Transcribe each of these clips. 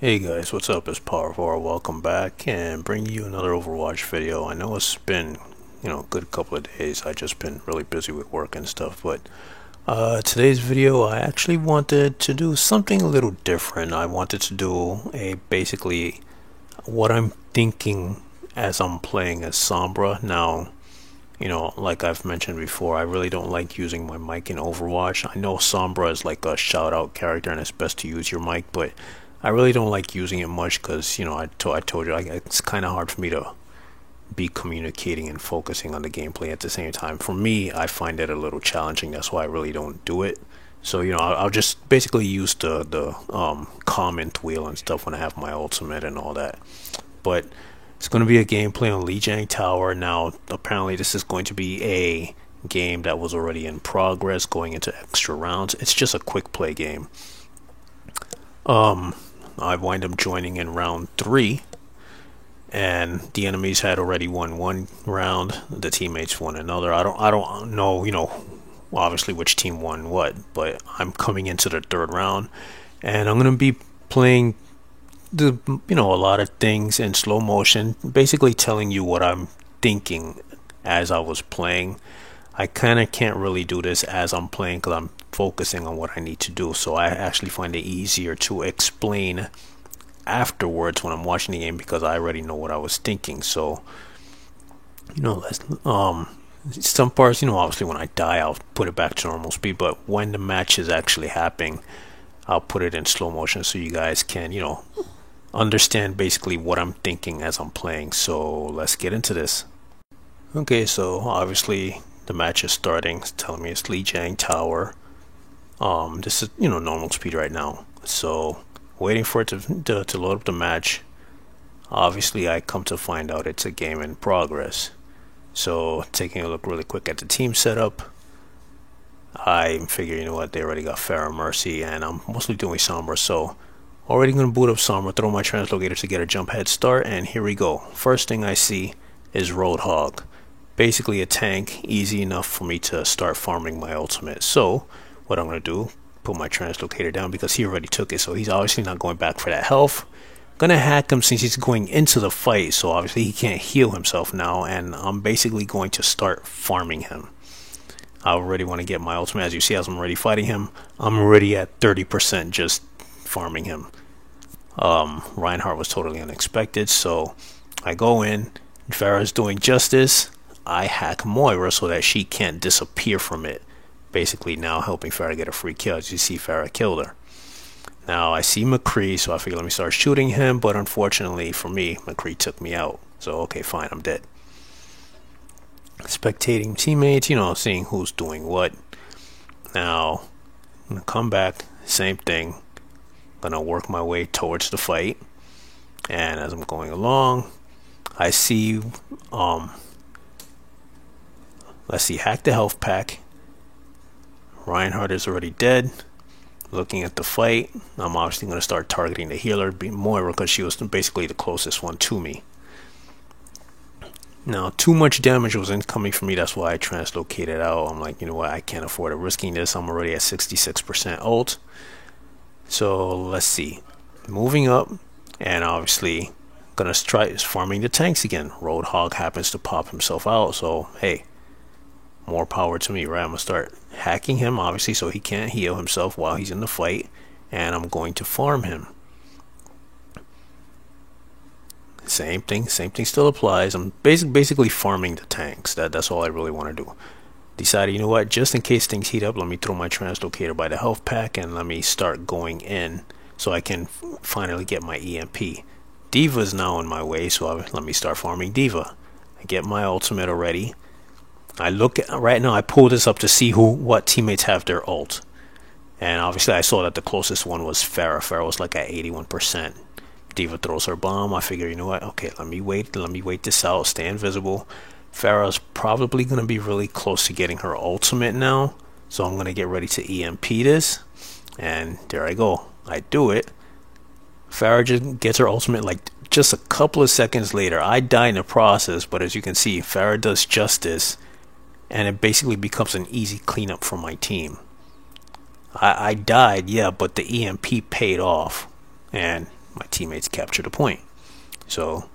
Hey guys, what's up? It's Power4. Welcome back and bringing you another Overwatch video. I know it's been, a good couple of days. I just been really busy with work and stuff, but today's video I actually wanted to do something a little different. I wanted to do a basically what I'm thinking as I'm playing as Sombra. Now, like I've mentioned before, I really don't like using my mic in Overwatch. I know Sombra is like a shout out character and it's best to use your mic, but I really don't like using it much because, I told you, it's kind of hard for me to be communicating and focusing on the gameplay at the same time. For me, I find it a little challenging. That's why I really don't do it. So, I'll just basically use the comment wheel and stuff when I have my ultimate and all that. But it's going to be a gameplay on Lijiang Tower. Now, apparently this is going to be a game that was already in progress going into extra rounds. It's just a quick play game. I wind up joining in round 3, and the enemies had already won one round. The teammates won another. I don't know, obviously which team won what, but I'm coming into the third round, and I'm gonna be playing a lot of things in slow motion, basically telling you what I'm thinking as I was playing. I kind of can't really do this as I'm playing because I'm focusing on what I need to do, so I actually find it easier to explain afterwards when I'm watching the game because I already know what I was thinking. So let's, some parts, obviously when I die I'll put it back to normal speed, but when the match is actually happening I'll put it in slow motion so you guys can understand basically what I'm thinking as I'm playing. So let's get into this. Okay, so obviously the match is starting. It's telling me it's Lijiang Tower. This is normal speed right now, so waiting for it to load up the match. Obviously I come to find out it's a game in progress, so taking a look really quick at the team setup, I figure what, they already got Pharah, Mercy, and I'm mostly doing Sombra, so already gonna boot up Sombra, throw my translocator to get a jump head start, and here we go. First thing I see is Roadhog, basically a tank, easy enough for me to start farming my ultimate. So what I'm going to do, put my translocator down because he already took it, so he's obviously not going back for that health. Gonna hack him since he's going into the fight, so obviously he can't heal himself now, and I'm basically going to start farming him. I already want to get my ultimate. As you see, as I'm already fighting him, I'm already at 30% just farming him. Reinhardt was totally unexpected, so I go in, Pharah's doing justice. I hack Moira so that she can't disappear from it, basically now helping Pharah get a free kill. As you see, Pharah killed her. Now I see McCree, so I figure let me start shooting him, but unfortunately for me, McCree took me out. So okay, fine, I'm dead. Spectating teammates, seeing who's doing what. Now I'm gonna come back, same thing. Gonna work my way towards the fight, and as I'm going along, I see let's see, hack the health pack. Reinhardt is already dead. Looking at the fight, I'm obviously going to start targeting the healer, Moira, because she was basically the closest one to me. Now, too much damage was incoming for me, that's why I translocated out. I'm like, what, I can't afford it risking this. I'm already at 66% ult. So, let's see. Moving up, and obviously, going to try farming the tanks again. Roadhog happens to pop himself out, so, hey, more power to me, right? I'm gonna start hacking him, obviously, so he can't heal himself while he's in the fight, and I'm going to farm him. Same thing still applies. I'm basically farming the tanks. That's all I really want to do. Decided, what, just in case things heat up, let me throw my translocator by the health pack and let me start going in so I can finally get my EMP. D.Va's now in my way, so let me start farming D.Va. I get my ultimate already. I look at, right now I pull this up to see what teammates have their ult, and obviously I saw that the closest one was Pharah. Pharah was like at 81%. D.Va throws her bomb. I figure, what, okay, let me wait this out, stay invisible. Pharah's probably going to be really close to getting her ultimate now, so I'm going to get ready to EMP this, and there I go. I do it. Pharah just gets her ultimate like just a couple of seconds later. I die in the process, but as you can see, Pharah does justice, and it basically becomes an easy cleanup for my team. I died, yeah, but the EMP paid off, and my teammates capture the point. So,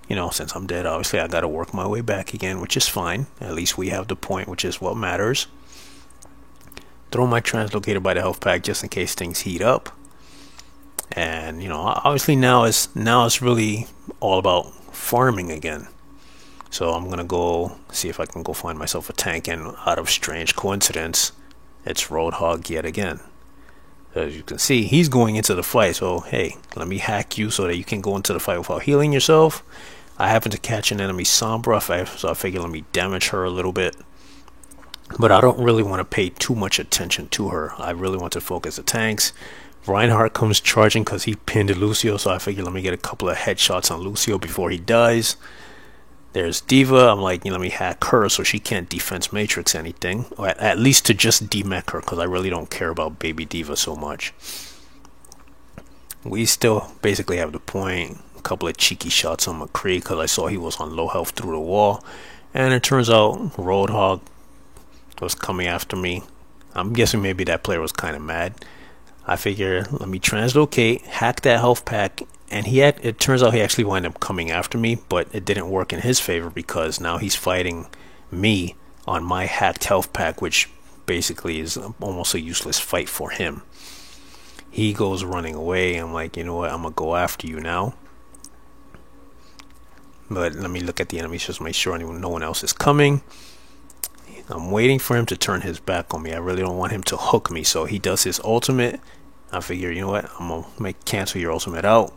you know, since I'm dead, obviously I gotta work my way back again, which is fine. At least we have the point, which is what matters. Throw my translocator by the health pack just in case things heat up. And, you know, obviously now it's really all about farming again. So I'm gonna go see if I can go find myself a tank, and out of strange coincidence, it's Roadhog yet again. As you can see, he's going into the fight, so hey, let me hack you so that you can go into the fight without healing yourself. I happen to catch an enemy Sombra, so I figure let me damage her a little bit. But I don't really want to pay too much attention to her. I really want to focus the tanks. Reinhardt comes charging because he pinned Lucio, so I figure let me get a couple of headshots on Lucio before he dies. There's D.Va. I'm like, you know, let me hack her so she can't defense matrix anything, or at least to just demech her, because I really don't care about baby D.Va so much. We still basically have the point. A couple of cheeky shots on McCree because I saw he was on low health through the wall, and it turns out Roadhog was coming after me. I'm guessing maybe that player was kind of mad. I figure let me translocate, hack that health pack, and it turns out he actually wound up coming after me, but it didn't work in his favor because now he's fighting me on my hacked health pack, which basically is almost a useless fight for him. He goes running away. I'm like, you know what, I'm gonna go after you now. But let me look at the enemies just to make sure no one else is coming. I'm waiting for him to turn his back on me. I really don't want him to hook me, so he does his ultimate. I figure, you know what, I'm gonna cancel your ultimate out,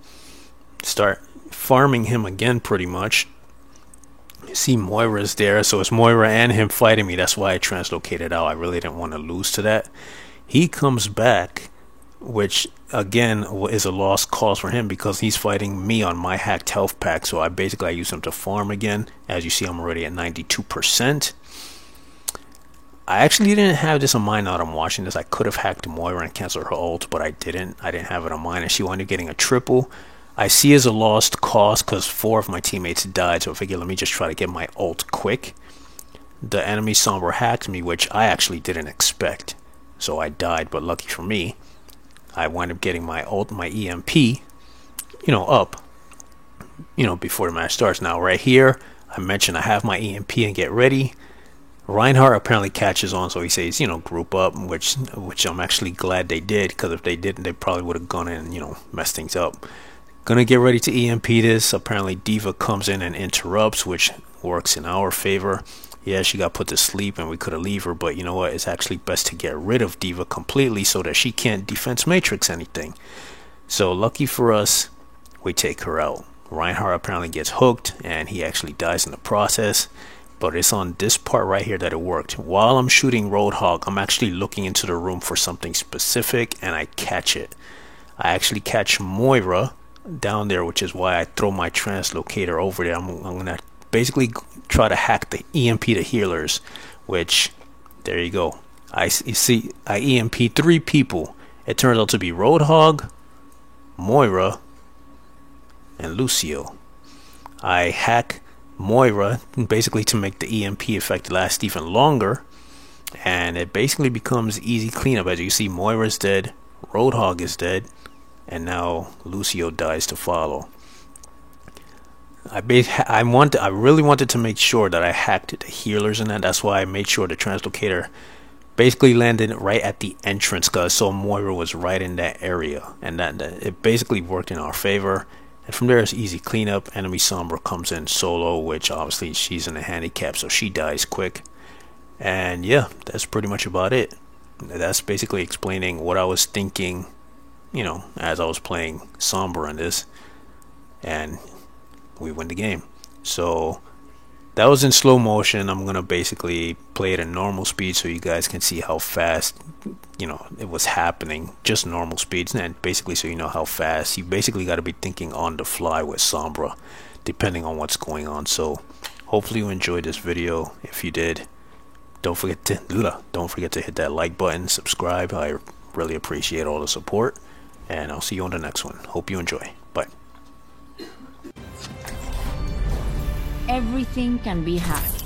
start farming him again pretty much. You see Moira's there, so it's Moira and him fighting me. That's why I translocated out. I really didn't want to lose to that. He comes back, which again is a lost cause for him because he's fighting me on my hacked health pack. So I use him to farm again. As you see, I'm already at 92%. I actually didn't have this in mind now that I'm watching this. I could have hacked Moira and canceled her ult, but I didn't. I didn't have it on mind, and she wound up getting a triple. I see it as a lost cause because 4 of my teammates died, so I figured let me just try to get my ult quick. The enemy Sombra hacked me, which I actually didn't expect, so I died, but lucky for me, I wound up getting my ult, my EMP, you know, up, you know, before the match starts. Now right here, I mentioned I have my EMP and get ready. Reinhardt apparently catches on, so he says, you know, group up, which I'm actually glad they did, because if they didn't, they probably would have gone in and, you know, messed things up. Gonna get ready to EMP this. Apparently D.Va comes in and interrupts, which works in our favor. Yeah, she got put to sleep and we could have leave her, but you know what, it's actually best to get rid of D.Va completely so that she can't defense matrix anything. So lucky for us, we take her out. Reinhardt apparently gets hooked and he actually dies in the process. But it's on this part right here that it worked. While I'm shooting Roadhog, I'm actually looking into the room for something specific, and I catch it. I actually catch Moira down there, which is why I throw my translocator over there. I'm gonna basically try to hack the EMP to healers, which, there you go. I EMP 3 people. It turns out to be Roadhog, Moira, and Lucio. I hack Moira basically to make the EMP effect last even longer, and it basically becomes easy cleanup. As you see, Moira's dead, Roadhog is dead, and now Lucio dies to follow. I really wanted to make sure that I hacked the healers in that. That's why I made sure the translocator basically landed right at the entrance, because I saw Moira was right in that area, and that it basically worked in our favor. And from there, it's easy cleanup. Enemy Sombra comes in solo, which obviously she's in a handicap, so she dies quick. And yeah, that's pretty much about it. That's basically explaining what I was thinking, you know, as I was playing Sombra in this. And we win the game. So that was in slow motion. I'm going to basically play it at normal speed so you guys can see how fast, you know, it was happening. Just normal speeds, and basically so you know how fast. You basically got to be thinking on the fly with Sombra, depending on what's going on. So hopefully you enjoyed this video. If you did, don't forget to hit that like button, subscribe. I really appreciate all the support, and I'll see you on the next one. Hope you enjoy. Bye. Everything can be hacked,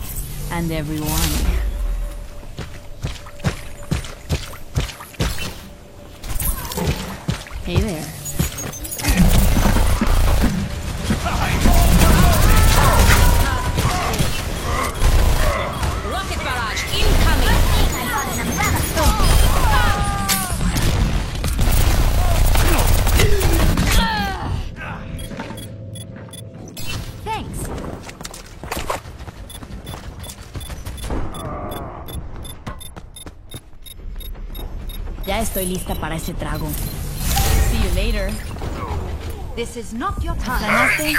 and everyone. Hey there. Estoy lista para ese trago. See you later. This is not your time. ¿Ganaste?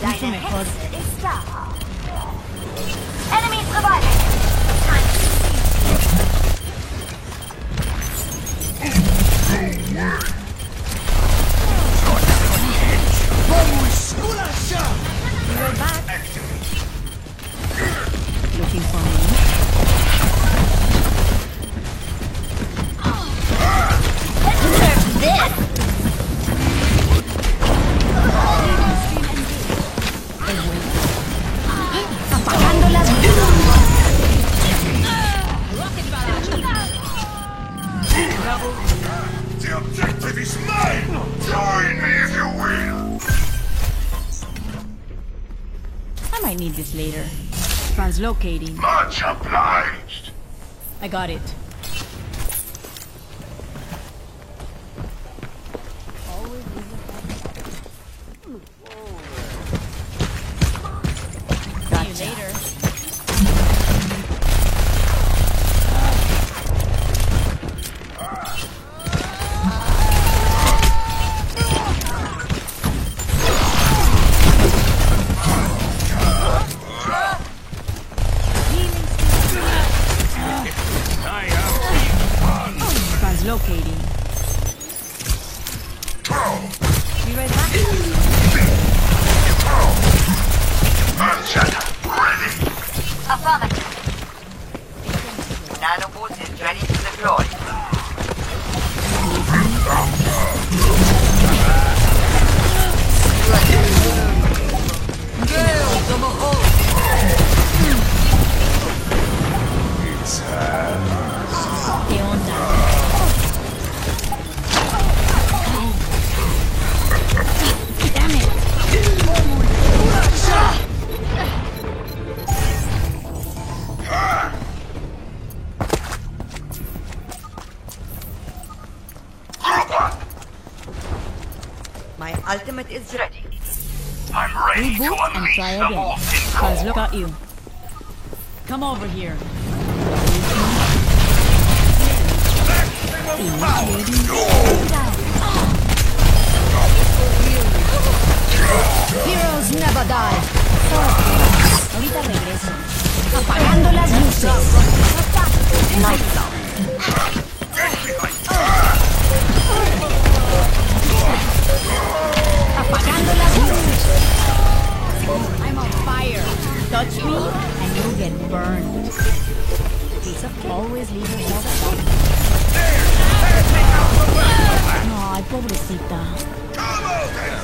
Mucho mejor. Enemies reviving. We're back. Looking for me? Apagando las The objective is mine! Join me if you will! I might need this later. Translocating. Much obliged! I got it. See you later. Translocating. Be right back. Earthshatter, ready! affirmative. Nanobot is ready to deploy. ¿Qué onda? Damn it. My ultimate is ready. I'm ready to Reboot and unleash try the again. Morphin Cause look at you. Come over here. Heroes never die. Ahorita regreso. Apagando las luces. Lights out. Apagando las luces. I'm on fire. Touch me and you'll get burned. Piece of cake. Always leave yourself alone. Ay, pobrecita. Come over!